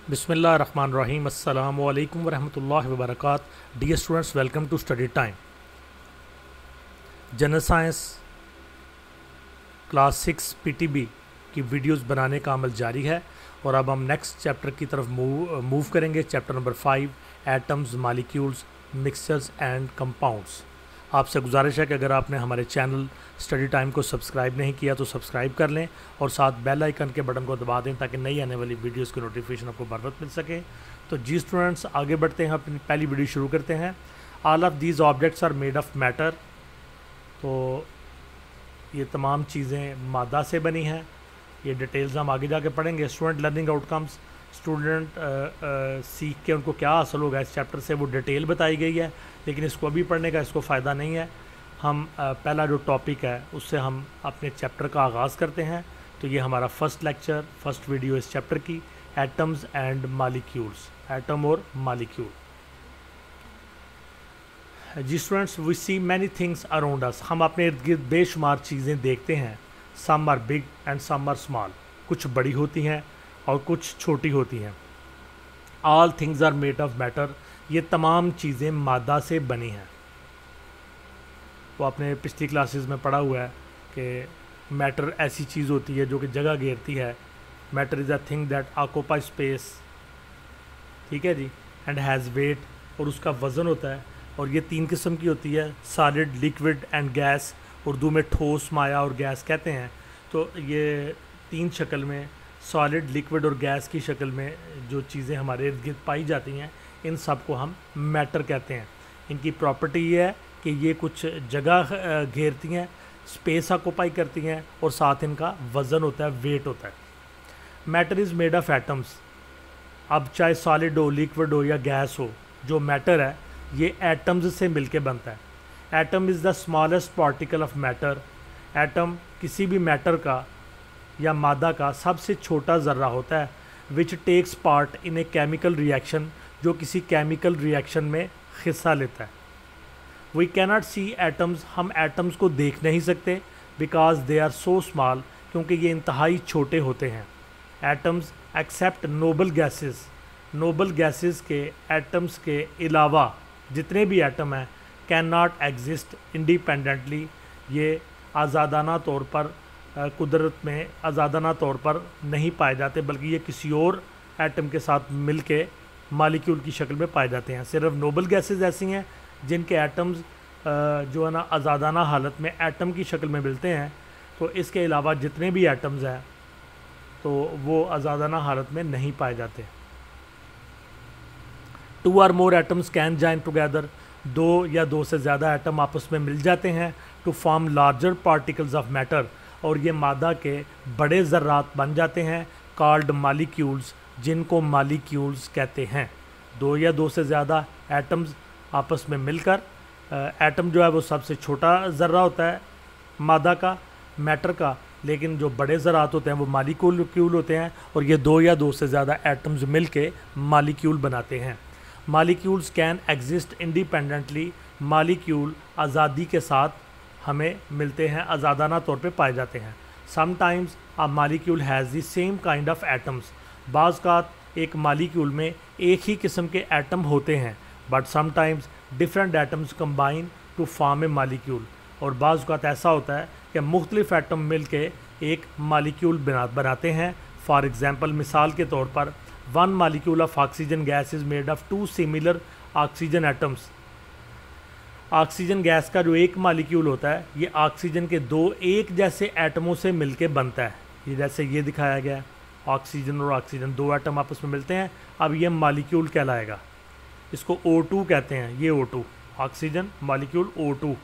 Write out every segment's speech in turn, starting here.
बिस्मिल्लाहिर्रहमानिर्रहीम अस्सलामु अलैकुम वरहमतुल्लाहि वबरकातुहू। Dear students, welcome to study time. General science class 6 PTB की वीडियोस बनाने का अमल जारी है और अब हम नेक्स्ट चैप्टर की तरफ मूव करेंगे। Chapter number 5, atoms, molecules, mixtures and compounds. आपसे गुजारिश है कि अगर आपने हमारे चैनल स्टडी टाइम को सब्सक्राइब नहीं किया तो सब्सक्राइब कर लें और साथ बेल आइकन के बटन को दबा दें ताकि नई आने वाली वीडियोस की नोटिफिकेशन आपको बर वक्त मिल सके। तो जी स्टूडेंट्स, आगे बढ़ते हैं, अपनी पहली वीडियो शुरू करते हैं। All of these objects are made of matter. तो ये तमाम चीज़ें मादा से बनी हैं। ये डिटेल्स हम आगे जाके पढ़ेंगे। स्टूडेंट लर्निंग आउटकम्स, स्टूडेंट सीख के उनको क्या हासिल होगा इस चैप्टर से, वो डिटेल बताई गई है, लेकिन इसको अभी पढ़ने का इसको फ़ायदा नहीं है। हम पहला जो टॉपिक है उससे हम अपने चैप्टर का आगाज़ करते हैं। तो ये हमारा फर्स्ट लेक्चर, फर्स्ट वीडियो इस चैप्टर की, एटम्स एंड मॉलिक्यूल्स, एटम और मॉलिक्यूल। जी students, we see many things around us. हम अपने इर्द गिर्द बेशुमार चीज़ें देखते हैं। Some are big and some are small. कुछ बड़ी होती हैं और कुछ छोटी होती हैं। All things are made of matter. ये तमाम चीज़ें मादा से बनी हैं। वो आपने पिछली क्लासेस में पढ़ा हुआ है कि मैटर ऐसी चीज़ होती है जो कि जगह घेरती है। Matter is a thing that occupy space, ठीक है जी, एंड हैज़ वेट, और उसका वज़न होता है। और ये तीन किस्म की होती है, solid, liquid and gas. Urdu में ठोस, माया और गैस कहते हैं। तो ये तीन शक्ल में, सॉलिड, लिक्विड और गैस की शक्ल में जो चीज़ें हमारे इर्द गिर्द पाई जाती हैं, इन सब को हम मैटर कहते हैं। इनकी प्रॉपर्टी ये है कि ये कुछ जगह घेरती हैं, स्पेस ऑक्यूपाई करती हैं, और साथ इनका वज़न होता है, वेट होता है। Matter is made of atoms. अब चाहे सॉलिड हो, लिक्विड हो या गैस हो, जो मैटर है ये एटम्स से मिलके बनता है। Atom is the smallest particle of matter. Atom किसी भी मैटर का या मादा का सबसे छोटा ज़र्रा होता है, which takes part in a chemical reaction, जो किसी केमिकल रिएक्शन में हिस्सा लेता है। वी कैनॉट सी एटम्स, हम एटम्स को देख नहीं सकते, because they are so small, क्योंकि ये इंतहाई छोटे होते हैं। Atoms except noble gases, noble gases के एटम्स के अलावा जितने भी एटम हैं कैन नॉट एग्जिस्ट इंडिपेंडेंटली। ये आज़ादाना तौर पर कुदरत में आज़ादाना तौर पर नहीं पाए जाते, बल्कि ये किसी और एटम के साथ मिल के मालिक्यूल की शक्ल में पाए जाते हैं। सिर्फ नोबल गैसेस ऐसी हैं जिनके एटम्स जो है ना आज़ादाना हालत में एटम की शक्ल में मिलते हैं। तो इसके अलावा जितने भी एटम्स हैं तो वो आज़ादाना हालत में नहीं पाए जाते। 2 और मोर एटम्स कैन जॉइन टुगेदर, 2 या 2 से ज़्यादा एटम आपस में मिल जाते हैं to form larger particles of matter, और ये मादा के बड़े ज़र्रात बन जाते हैं, कॉल्ड मॉलिक्यूल्स, जिनको मॉलिक्यूल्स कहते हैं। 2 या 2 से ज़्यादा एटम्स आपस में मिलकर, एटम जो है वो सबसे छोटा ज़र्रा होता है मादा का, मैटर का, लेकिन जो बड़े ज़रात होते हैं वो मॉलिक्यूल होते हैं, और ये 2 या 2 से ज़्यादा एटम्स मिल के मॉलिक्यूल बनाते हैं। Molecules can exist independently, molecule आज़ादी के साथ हमें मिलते हैं, आज़ादाना तौर पे पाए जाते हैं। Sometimes a molecule has the same kind of atoms, बाज़ का एक मॉलिक्यूल में एक ही किस्म के एटम होते हैं, but sometimes different atoms combine to form a molecule, और बाज़ का ऐसा होता है कि मुख्तलिफ एटम मिल के एक मॉलिक्यूल बनाते हैं। फॉर एग्ज़ाम्पल, मिसाल के तौर पर, 1 molecule of oxygen gas is made of 2 similar oxygen atoms. Oxygen gas का जो एक मॉलिक्यूल होता है ये ऑक्सीजन के 2 एक जैसे एटमों से मिलके बनता है। ये जैसे ये दिखाया गया है, ऑक्सीजन और ऑक्सीजन 2 एटम आपस में मिलते हैं, अब ये मॉलिक्यूल कहलाएगा। इसको O2 कहते हैं, ये O2, ऑक्सीजन मॉलिक्यूल O2।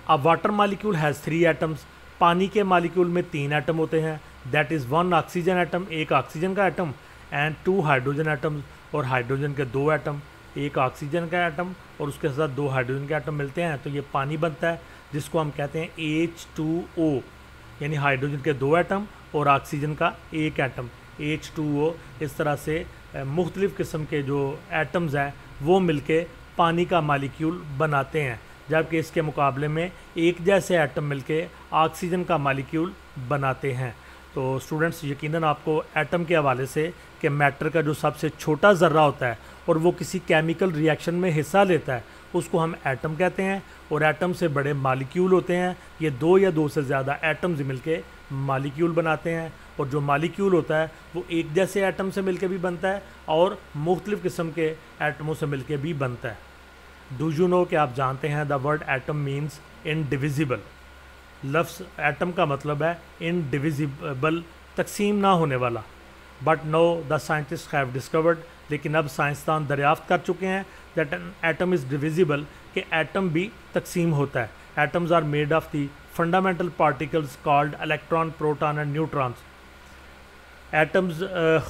अब वाटर मॉलिक्यूल हैज़ 3 एटम्स, पानी के मॉलिक्यूल में 3 एटम होते हैं, दैट इज़ 1 ऑक्सीजन एटम, एक ऑक्सीजन का एटम, एंड 2 हाइड्रोजन एटम्स, और हाइड्रोजन के 2 एटम, एक ऑक्सीजन का एटम और उसके साथ 2 हाइड्रोजन के एटम मिलते हैं, तो ये पानी बनता है, जिसको हम कहते हैं H2O, यानी हाइड्रोजन के 2 एटम और ऑक्सीजन का एक एटम, H2O। इस तरह से मुख्तलिफ़ किस्म के जो एटम्स हैं वो मिलके पानी का मॉलिक्यूल बनाते हैं। जबकि इसके मुकाबले में एक जैसे एटम मिलके ऑक्सीजन का मालिक्यूल बनाते हैं। तो स्टूडेंट्स यकीनन आपको एटम के हवाले से कि मैटर का जो सबसे छोटा ज़र्रा होता है और वो किसी केमिकल रिएक्शन में हिस्सा लेता है उसको हम एटम कहते हैं, और एटम से बड़े मालिक्यूल होते हैं। ये दो या दो से ज़्यादा एटम्स मिलके मालिक्यूल बनाते हैं, और जो मालिक्यूल होता है वो एक जैसे एटम से मिलके भी बनता है और मुख्तलिफ़ किस्म के एटमों से मिलके भी बनता है। डू यू नो कि आप जानते हैं the word atom means indivisible. लफ्ज़ एटम का मतलब है इनडिविजिबल, तकसीम ना होने वाला। But no the scientist have discovered, लेकिन अब साइंसदान दरियाफ्त कर चुके हैं that an atom is divisible, कि एटम भी तकसीम होता है। Atoms are made of the fundamental particles called electron, proton and neutrons. एटम्स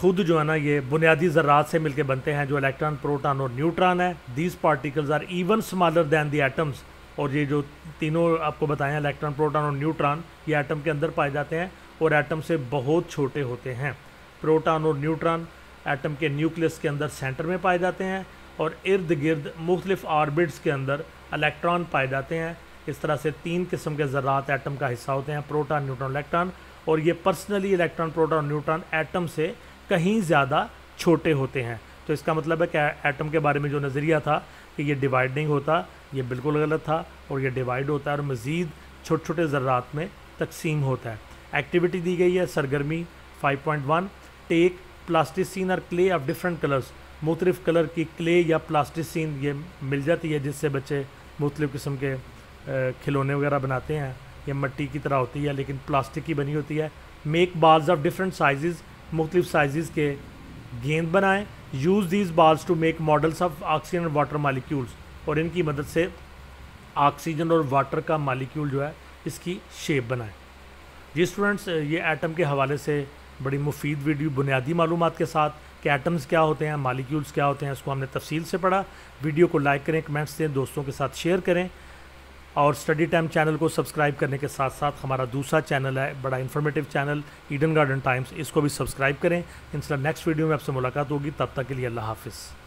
खुद जो है ना ये बुनियादी ज़र्रात से मिलके बनते हैं, जो इलेक्ट्रॉन, प्रोटॉन और न्यूट्रॉन है। These particles are even smaller than the atoms, और ये जो तीनों आपको बताएं इलेक्ट्रॉन, प्रोटॉन और न्यूट्रॉन, ये एटम के अंदर पाए जाते हैं और एटम से बहुत छोटे होते हैं। प्रोटॉन और न्यूट्रॉन एटम के न्यूक्लियस के अंदर सेंटर में पाए जाते हैं, और इर्द गिर्द मुख्तलिफ ऑर्बिट्स के अंदर इलेक्ट्रॉन पाए जाते हैं। इस तरह से तीन किस्म के ज़र्रात एटम का हिस्सा होते हैं, प्रोटॉन, न्यूट्रॉन, इलेक्ट्रॉन। और ये पर्सनली इलेक्ट्रॉन, प्रोटॉन और न्यूट्रॉन एटम से कहीं ज़्यादा छोटे होते हैं। तो इसका मतलब है कि एटम के बारे में जो नज़रिया था कि ये डिवाइड नहीं होता, ये बिल्कुल गलत था, और ये डिवाइड होता है और मज़ीद छोटे छोटे ज़र्रात में तकसीम होता है। एक्टिविटी दी गई है सरगर्मी 5.1, टेक प्लास्टिसिन और क्ले ऑफ डिफरेंट कलर्स। मुख्तलिफ़ कलर की क्ले या प्लास्टिसिन ये मिल जाती है, जिससे बच्चे मुख्तलिफ़ किस्म के खिलौने वगैरह बनाते हैं। ये मिट्टी की तरह होती है लेकिन प्लास्टिक की बनी होती है। Make balls of different size, मुख्तलिफ़ साइज़ के गेंद बनाएं। Use these balls to make models of oxygen और वाटर मालिक्यूल्स, और इनकी मदद से ऑक्सीजन और वाटर का मालिक्यूल जो है इसकी शेप बनाएं। जी स्टूडेंट्स, ये एटम के हवाले से बड़ी मुफीद वीडियो बुनियादी मालूमात के साथ कि एटम्स क्या होते हैं, मालिक्यूल्स क्या होते हैं, इसको हमने तफसील से पढ़ा। वीडियो को लाइक करें, कमेंट्स दें, दोस्तों के साथ शेयर करें, और स्टडी टाइम चैनल को सब्सक्राइब करने के साथ साथ हमारा दूसरा चैनल है बड़ा informative channel Eden garden times, इसको भी सब्सक्राइब करें। इंशाल्लाह नेक्स्ट वीडियो में आपसे मुलाकात होगी, तब तक के लिए अल्लाह हाफिज़।